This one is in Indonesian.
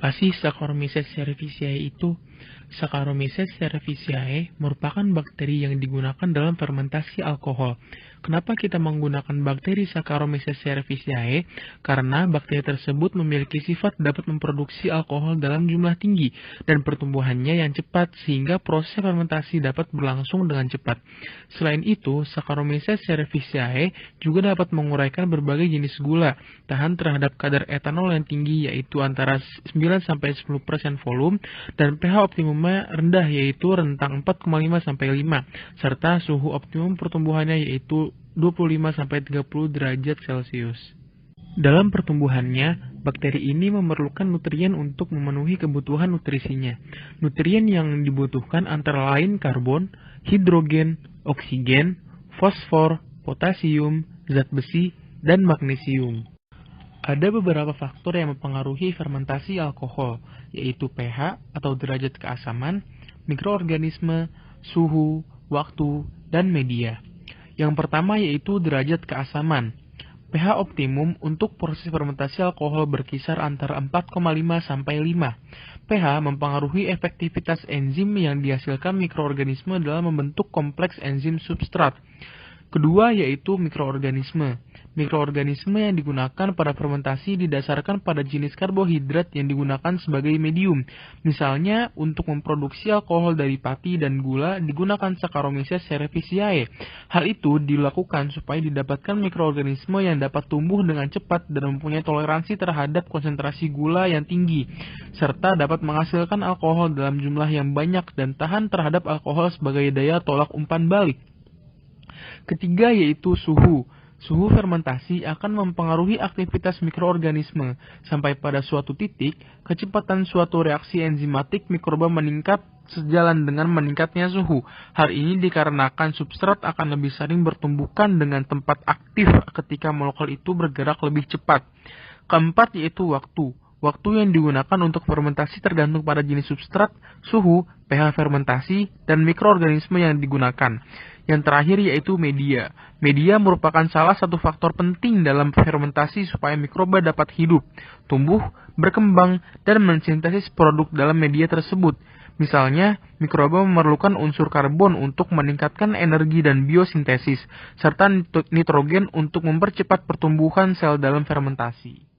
Apa sih Saccharomyces cerevisiae itu? Saccharomyces cerevisiae merupakan bakteri yang digunakan dalam fermentasi alkohol. Kenapa kita menggunakan bakteri Saccharomyces cerevisiae? Karena bakteri tersebut memiliki sifat dapat memproduksi alkohol dalam jumlah tinggi dan pertumbuhannya yang cepat sehingga proses fermentasi dapat berlangsung dengan cepat. Selain itu, Saccharomyces cerevisiae juga dapat menguraikan berbagai jenis gula, tahan terhadap kadar etanol yang tinggi yaitu antara 9-10% volume, dan pH optimumnya rendah yaitu rentang 4,5-5, serta suhu optimum pertumbuhannya yaitu 25-30 derajat Celcius. Dalam pertumbuhannya, bakteri ini memerlukan nutrien untuk memenuhi kebutuhan nutrisinya. Nutrien yang dibutuhkan antara lain karbon, hidrogen, oksigen, fosfor, potasium, zat besi, dan magnesium. Ada beberapa faktor yang mempengaruhi fermentasi alkohol, yaitu pH atau derajat keasaman, mikroorganisme, suhu, waktu, dan media. Yang pertama yaitu derajat keasaman. pH optimum untuk proses fermentasi alkohol berkisar antara 4,5 sampai 5. pH mempengaruhi efektivitas enzim yang dihasilkan mikroorganisme dalam membentuk kompleks enzim substrat. Kedua yaitu mikroorganisme. Mikroorganisme yang digunakan pada fermentasi didasarkan pada jenis karbohidrat yang digunakan sebagai medium. Misalnya, untuk memproduksi alkohol dari pati dan gula digunakan Saccharomyces cerevisiae. Hal itu dilakukan supaya didapatkan mikroorganisme yang dapat tumbuh dengan cepat dan mempunyai toleransi terhadap konsentrasi gula yang tinggi, serta dapat menghasilkan alkohol dalam jumlah yang banyak dan tahan terhadap alkohol sebagai daya tolak umpan balik. Ketiga yaitu suhu. Suhu fermentasi akan mempengaruhi aktivitas mikroorganisme. Sampai pada suatu titik, kecepatan suatu reaksi enzimatik mikroba meningkat sejalan dengan meningkatnya suhu. Hal ini dikarenakan substrat akan lebih sering bertumbukan dengan tempat aktif ketika molekul itu bergerak lebih cepat. Keempat yaitu waktu. Waktu yang digunakan untuk fermentasi tergantung pada jenis substrat, suhu, pH fermentasi, dan mikroorganisme yang digunakan. Yang terakhir yaitu media. Media merupakan salah satu faktor penting dalam fermentasi supaya mikroba dapat hidup, tumbuh, berkembang, dan mensintesis produk dalam media tersebut. Misalnya, mikroba memerlukan unsur karbon untuk meningkatkan energi dan biosintesis, serta nitrogen untuk mempercepat pertumbuhan sel dalam fermentasi.